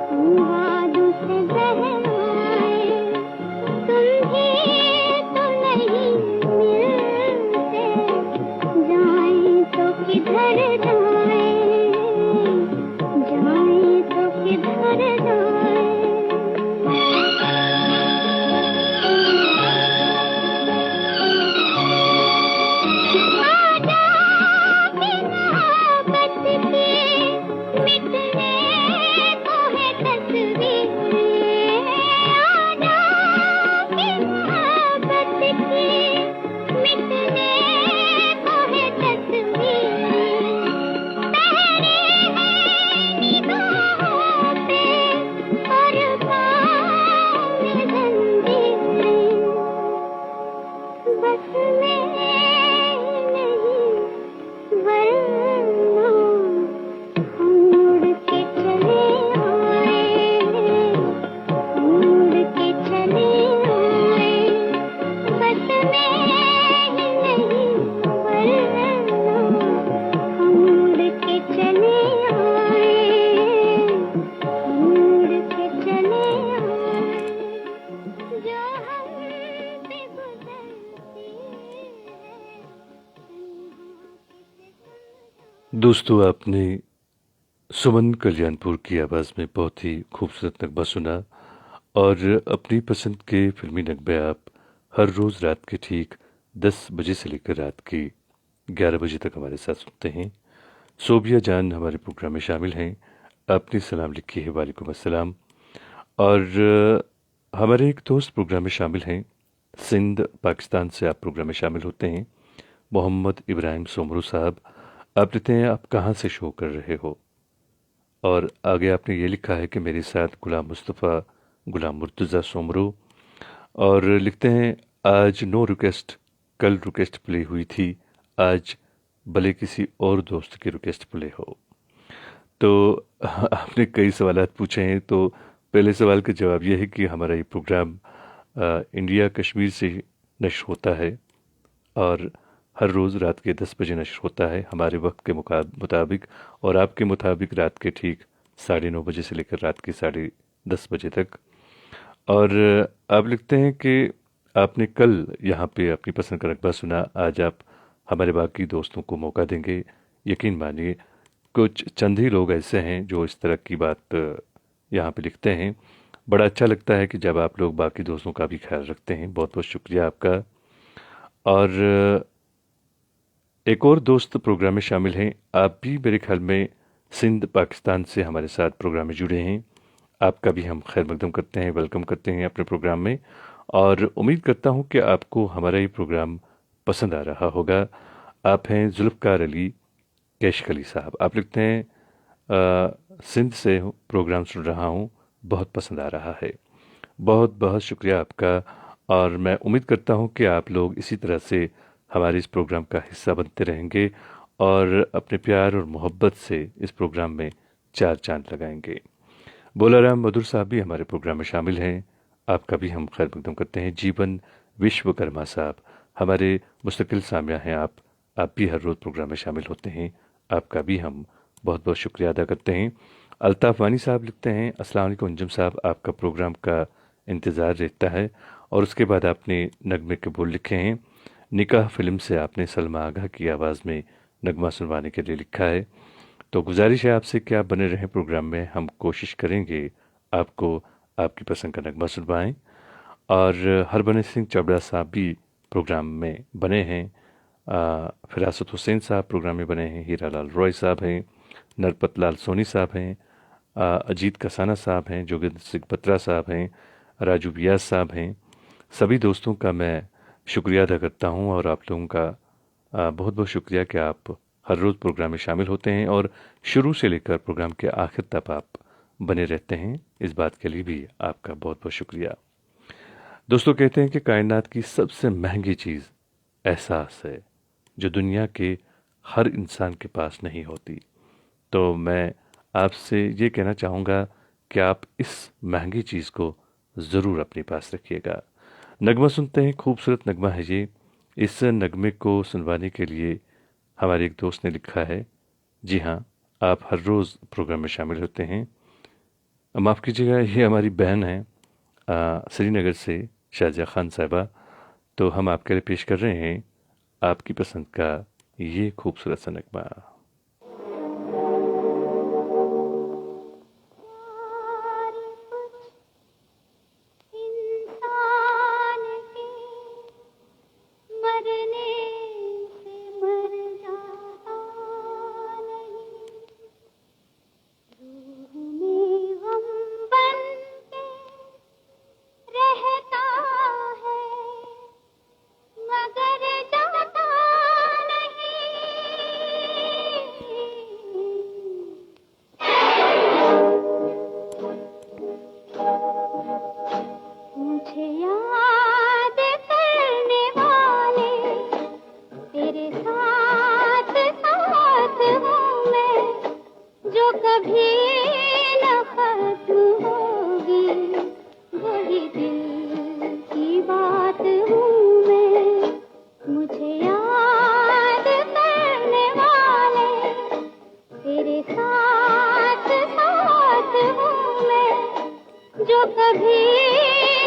हम वादों से बहलाए। तुम ही तो नहीं मिलते, जाएं तो किधर जाएं, जाएं तो किधर जाएं। आजा कि मोहब्बत की मिटने को है तस्वीरें, आजा कि मोहब्बत की मिटने को है तस्वीरें। पहरे हैं निगाहों पे और पाँव में जंजीरें, बस में नहीं वरना हम उड़ के चले आए, हम उड़ के चले आए। बस में नहीं वरना हम उड़ के चले आए, हम उड़ के चले आए। जो हम पे गुजरती है, दोस्तों, आपने सुमन कल्याणपुर की आवाज़ में बहुत ही खूबसूरत नगमा सुना और अपनी पसंद के फिल्मी नगमे आप हर रोज़ रात के ठीक 10 बजे से लेकर रात के 11 बजे तक हमारे साथ सुनते हैं। सोबिया जान हमारे प्रोग्राम में शामिल हैं। आपने सलाम लिखी है, वालेकुम अस्सलाम। और हमारे एक दोस्त प्रोग्राम में शामिल हैं, सिंध पाकिस्तान से आप प्रोग्राम में शामिल होते हैं, मोहम्मद इब्राहिम सोमरू साहब। आप लिखते हैं आप कहाँ से शो कर रहे हो, और आगे आपने ये लिखा है कि मेरे साथ गुलाम मुस्तफ़ा, गुलाम मुर्तज़ा सोमरू। और लिखते हैं आज नो रिक्वेस्ट, कल रिक्वेस्ट प्ले हुई थी, आज भले किसी और दोस्त की रिक्वेस्ट प्ले हो। तो आपने कई सवालात पूछे हैं, तो पहले सवाल का जवाब यह है कि हमारा ये प्रोग्राम इंडिया कश्मीर से नश्र होता है और हर रोज़ रात के 10 बजे नश्र होता है हमारे वक्त के मुताबिक, और आपके मुताबिक रात के ठीक 9:30 बजे से लेकर रात के 10:30 बजे तक। और आप लिखते हैं कि आपने कल यहाँ पे अपनी पसंद का रकबा सुना, आज आप हमारे बाकी दोस्तों को मौका देंगे। यकीन मानिए कुछ चंद ही लोग ऐसे हैं जो इस तरह की बात यहाँ पे लिखते हैं, बड़ा अच्छा लगता है कि जब आप लोग बाकी दोस्तों का भी ख्याल रखते हैं। बहुत बहुत शुक्रिया आपका। और एक और दोस्त प्रोग्राम में शामिल हैं। आप भी मेरे ख्याल में सिंध पाकिस्तान से हमारे साथ प्रोग्राम में जुड़े हैं। आपका भी हम खैर मकदम करते हैं, वेलकम करते हैं अपने प्रोग्राम में। और उम्मीद करता हूं कि आपको हमारा ये प्रोग्राम पसंद आ रहा होगा। आप हैं जुल्फ़कार अली कैश अली साहब। आप लिखते हैं सिंध से प्रोग्राम सुन रहा हूं, बहुत पसंद आ रहा है। बहुत बहुत शुक्रिया आपका। और मैं उम्मीद करता हूं कि आप लोग इसी तरह से हमारे इस प्रोग्राम का हिस्सा बनते रहेंगे और अपने प्यार और मोहब्बत से इस प्रोग्राम में चार चांद लगाएंगे। बोलाराम मधुर साहब भी हमारे प्रोग्राम में शामिल हैं। आपका भी हम खैर मकदम करते हैं। जीवन विश्वकर्मा साहब हमारे मुस्तकिल सामिया हैं। आप भी हर रोज़ प्रोग्राम में शामिल होते हैं। आपका भी हम बहुत बहुत शुक्रिया अदा करते हैं। अल्ताफ़ वानी साहब लिखते हैं, अस्सलाम वालेकुम अंजुम साहब, आपका प्रोग्राम का इंतज़ार रहता है। और उसके बाद आपने नगमे के बोल लिखे हैं। निकाह फिल्म से आपने सलमा आगा की आवाज़ में नगमा सुनवाने के लिए लिखा है। तो गुजारिश है आपसे कि आप बने रहें प्रोग्राम में। हम कोशिश करेंगे आपको आपकी पसंद का नगमा सुनवाएं। और हरबंस सिंह चबड़ा साहब भी प्रोग्राम में बने हैं। फिरासत हुसैन साहब प्रोग्राम में बने हैं। हीरा लाल रॉय साहब हैं। नरपत लाल सोनी साहब हैं। अजीत कसाना साहब हैं। जोगिंदर सिंह बत्रा साहब हैं। राजू बियास साहब हैं। सभी दोस्तों का मैं शुक्रिया अदा करता हूं। और आप लोगों का बहुत बहुत शुक्रिया कि आप हर रोज़ प्रोग्राम में शामिल होते हैं और शुरू से लेकर प्रोग्राम के आखिर तक आप बने रहते हैं। इस बात के लिए भी आपका बहुत बहुत शुक्रिया। दोस्तों, कहते हैं कि कायनात की सबसे महंगी चीज़ एहसास है, जो दुनिया के हर इंसान के पास नहीं होती। तो मैं आपसे ये कहना चाहूँगा कि आप इस महंगी चीज़ को ज़रूर अपने पास रखिएगा। नगमा सुनते हैं, खूबसूरत नगमा है ये। इस नगमे को सुनवाने के लिए हमारे एक दोस्त ने लिखा है। जी हाँ, आप हर रोज़ प्रोग्राम में शामिल होते हैं। माफ़ कीजिएगा, ये हमारी बहन है श्रीनगर से, शाहजहाँ खान साहिबा। तो हम आपके लिए पेश कर रहे हैं आपकी पसंद का ये खूबसूरत सा नगमा। इंसान के मरने से मर जाता नहीं, रूह में गम बन के रहता है, मगर जाता मुझे याद करने वाले तेरे साथ साथ हूँ मैं, जो कभी न खत्म होगी, वही दिल की बात हूँ मैं। मुझे याद करने वाले तेरे साथ साथ हूँ मैं, जो कभी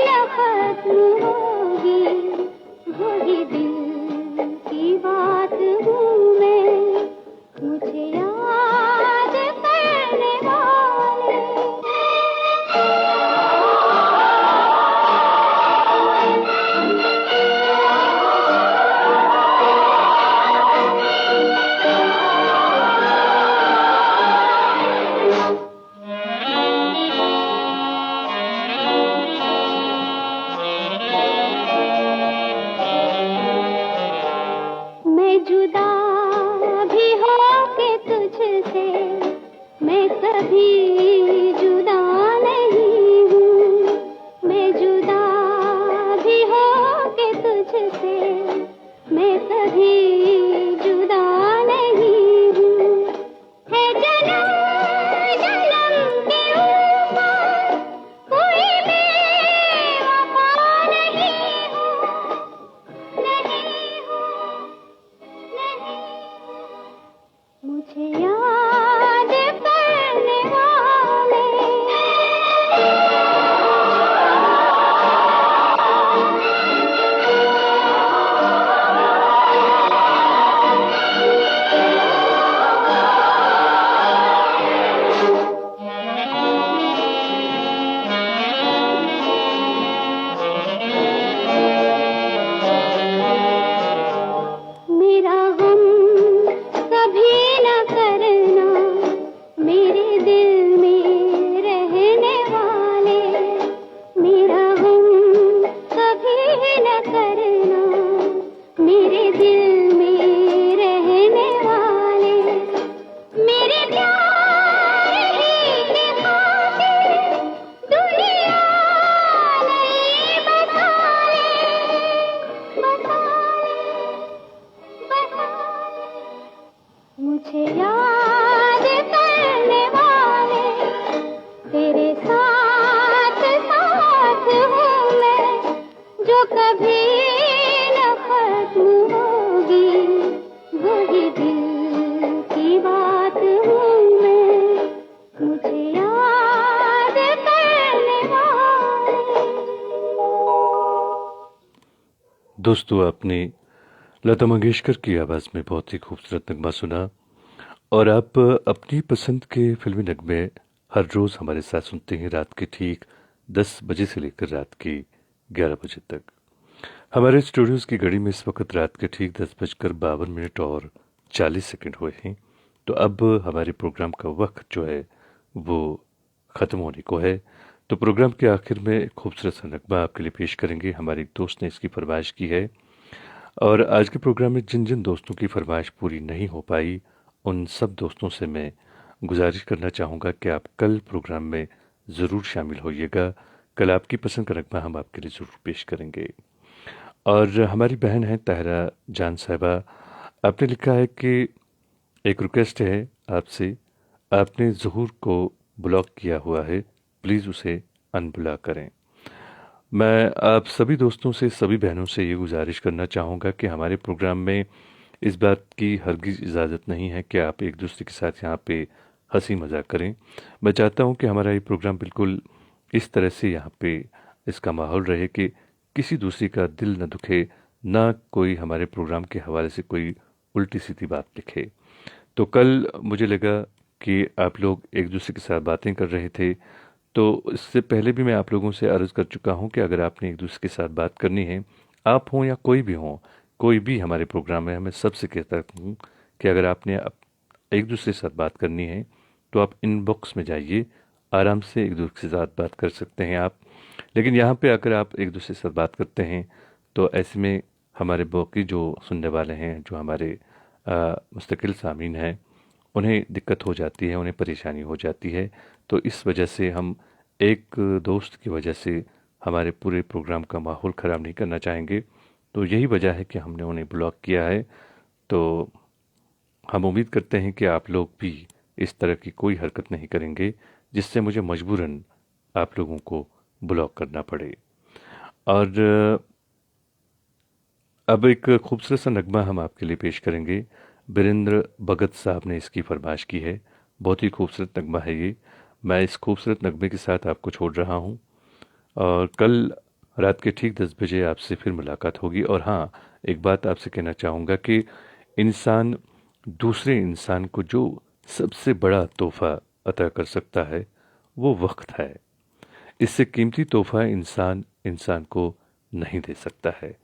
न खत्म होगी, वही दिल की बात हूँ मैं। मुझे याद करने वाले मैं जुदा भी हो के तुझसे, मैं कभी जुदा नहीं हूँ। मैं जुदा भी हो के तुझसे, मैं कभी जुदा नहीं हूँ। है जन्म जन्म के ऊपर कोई बेवफा नहीं हूँ, नहीं हूँ, नहीं। मुझे याद करने वाले करना मेरे दिल में रहने वाले, मेरे प्यार ही के खातिर दुनिया नहीं बसा ले, बसा ले। मुझे याद करने वाले तेरे साथ साथ हूँ मैं, जो कभी न खत्म होगी, वही दिल की बात हूँ मैं, मुझे याद करने वाले। दोस्तों, आपने लता मंगेशकर की आवाज़ में बहुत ही खूबसूरत नगमा सुना और आप अपनी पसंद के फिल्मी नगमे हर रोज़ हमारे साथ सुनते हैं रात के ठीक 10 बजे से लेकर रात के 11 बजे तक। हमारे स्टूडियोज़ की घड़ी में इस वक्त रात के ठीक 10:52 और 40 सेकंड हुए हैं। तो अब हमारे प्रोग्राम का वक्त जो है वो ख़त्म होने को है। तो प्रोग्राम के आखिर में एक खूबसूरत सा नगमा आपके लिए पेश करेंगे। हमारे एक दोस्त ने इसकी फरमाइश की है और आज के प्रोग्राम में जिन जिन दोस्तों की फरमाइश पूरी नहीं हो पाई उन सब दोस्तों से मैं गुजारिश करना चाहूँगा कि आप कल प्रोग्राम में ज़रूर शामिल होइएगा। कल आपकी पसंद का नगमा हम आपके लिए ज़रूर पेश करेंगे। और हमारी बहन है ताहिरा जान साहिबा, आपने लिखा है कि एक रिक्वेस्ट है आपसे, आपने ज़हूर को ब्लॉक किया हुआ है, प्लीज़ उसे अनब्लॉक करें। मैं आप सभी दोस्तों से, सभी बहनों से ये गुजारिश करना चाहूँगा कि हमारे प्रोग्राम में इस बात की हरगिज़ इजाज़त नहीं है कि आप एक दूसरे के साथ यहाँ पे हंसी मजाक करें। मैं चाहता हूँ कि हमारा ये प्रोग्राम बिल्कुल इस तरह से यहाँ पे इसका माहौल रहे कि किसी दूसरे का दिल न दुखे, ना कोई हमारे प्रोग्राम के हवाले से कोई उल्टी सीधी बात लिखे। तो कल मुझे लगा कि आप लोग एक दूसरे के साथ बातें कर रहे थे, तो इससे पहले भी मैं आप लोगों से अर्ज़ कर चुका हूँ कि अगर आपने एक दूसरे के साथ बात करनी है, आप हों या कोई भी हो, कोई भी हमारे प्रोग्राम में, मैं सबसे कहता हूँ कि अगर आपने एक दूसरे के साथ बात करनी है तो आप इनबॉक्स में जाइए, आराम से एक दूसरे के साथ बात कर सकते हैं आप। लेकिन यहाँ पे अगर आप एक दूसरे के साथ बात करते हैं तो ऐसे में हमारे बाकी जो सुनने वाले हैं, जो हमारे मुस्तकिल सामीन हैं, उन्हें दिक्कत हो जाती है, उन्हें परेशानी हो जाती है। तो इस वजह से हम एक दोस्त की वजह से हमारे पूरे प्रोग्राम का माहौल ख़राब नहीं करना चाहेंगे। तो यही वजह है कि हमने उन्हें ब्लॉक किया है। तो हम उम्मीद करते हैं कि आप लोग भी इस तरह की कोई हरकत नहीं करेंगे जिससे मुझे मजबूरन आप लोगों को ब्लॉक करना पड़े। और अब एक खूबसूरत सा नगमा हम आपके लिए पेश करेंगे। वीरेंद्र भगत साहब ने इसकी फरमाइश की है। बहुत ही खूबसूरत नगमा है ये। मैं इस खूबसूरत नगमे के साथ आपको छोड़ रहा हूँ और कल रात के ठीक 10 बजे आपसे फिर मुलाकात होगी। और हाँ, एक बात आपसे कहना चाहूँगा कि इंसान दूसरे इंसान को जो सबसे बड़ा तोहफ़ा अता कर सकता है वो वक्त है। इससे कीमती तोहफ़ा इंसान को नहीं दे सकता है।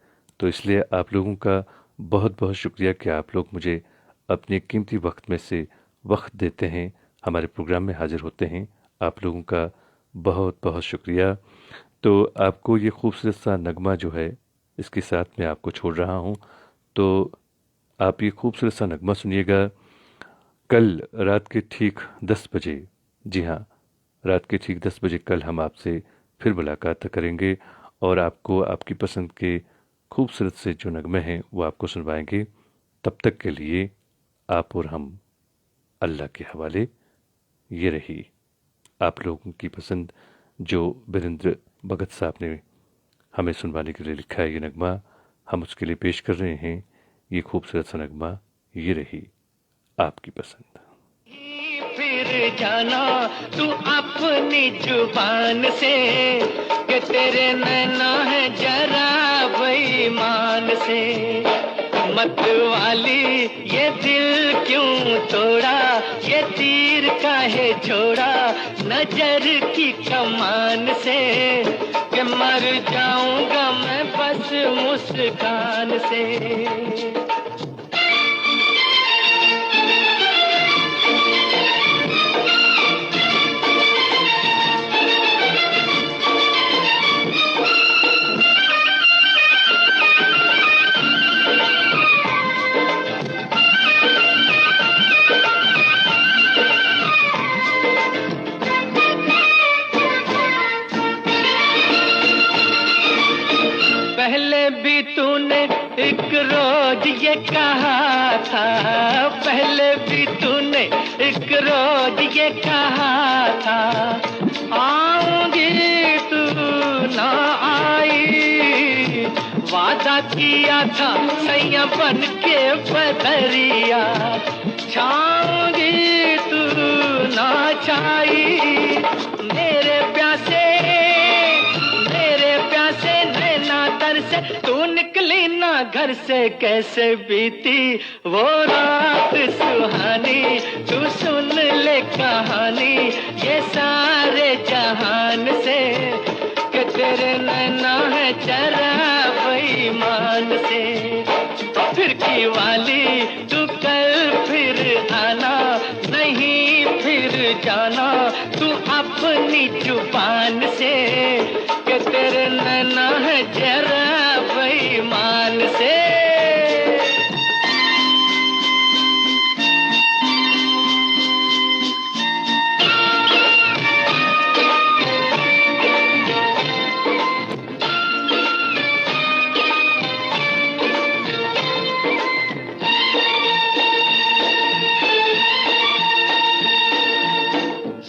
तो इसलिए आप लोगों का बहुत बहुत शुक्रिया कि आप लोग मुझे अपने कीमती वक्त में से वक्त देते हैं, हमारे प्रोग्राम में हाजिर होते हैं। आप लोगों का बहुत बहुत शुक्रिया। तो आपको ये खूबसूरत सा नगमा जो है इसके साथ मैं आपको छोड़ रहा हूँ। तो आप ये खूबसूरत सा नगमा सुनिएगा। कल रात के ठीक 10 बजे, जी हाँ, रात के ठीक 10 बजे कल हम आपसे फिर मुलाकात करेंगे और आपको आपकी पसंद के खूबसूरत से जो नगमे हैं वो आपको सुनवाएंगे। तब तक के लिए आप और हम अल्लाह के हवाले। ये रही आप लोगों की पसंद जो वीरेंद्र भगत साहब ने हमें सुनवाने के लिए लिखा है। ये नगमा हम उसके लिए पेश कर रहे हैं। ये खूबसूरत सा नगमा, ये रही आपकी पसंद। फिर जाना तू अपनी जुबान से कि तेरे नैना है जरा बेईमान से। मत वाली ये दिल क्यों तोड़ा, ये तीर काहे छोड़ा नजर की कमान से कि मर जाऊंगा मैं बस मुस्कान से। पहले भी तूने एक रोज ये कहा था, पहले भी तूने एक रोज ये कहा था, आऊंगी तू ना आई। वादा किया था सैया बन के बदरिया, छाऊंगी तू ना छाई। मेरे प्यासे नैना तर से तू निकली ना घर से, कैसे बीती वो रात सुहानी। तू सुन ले कहानी ये सारे जहान से, कि तेरे नैना है जरा बेईमान से। फिरकी वाली तू कल फिर आना, नहीं फिर जाना तू अपनी जुबान से, कि तेरे नैना है जरा बेईमान से।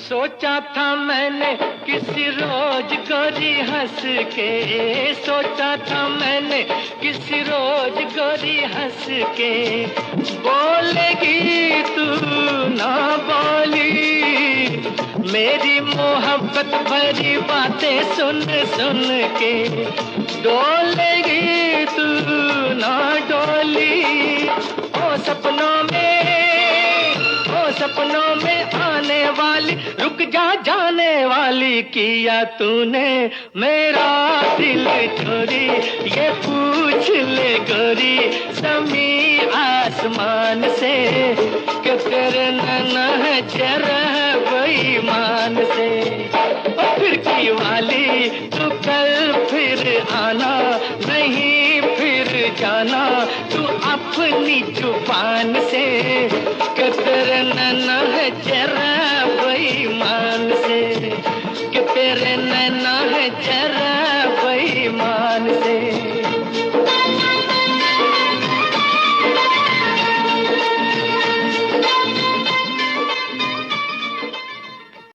सोचा था मैंने किसी रोज गोरी हंस के, सोचा था मैंने किसी रोज गोरी हंस के, बोलेगी तू ना बोली मेरी मोहब्बत भरी बातें सुन सुन के, डोलेगी तू ना डोली। ओ सपनों में आने वाली, रुक जा जाने वाली, किया तूने मेरा दिल चोरी। ये पूछ ले गोरी ज़मीं आसमान से, कि तेरे नैना है जरा बेईमान से। फिरकी वाली तू कल फिर आना, नहीं फिर जाना तू अपनी जुबान से, कि तेरे नैना है जरा बेईमान से, कि तेरे नैना है जरा बेईमान से।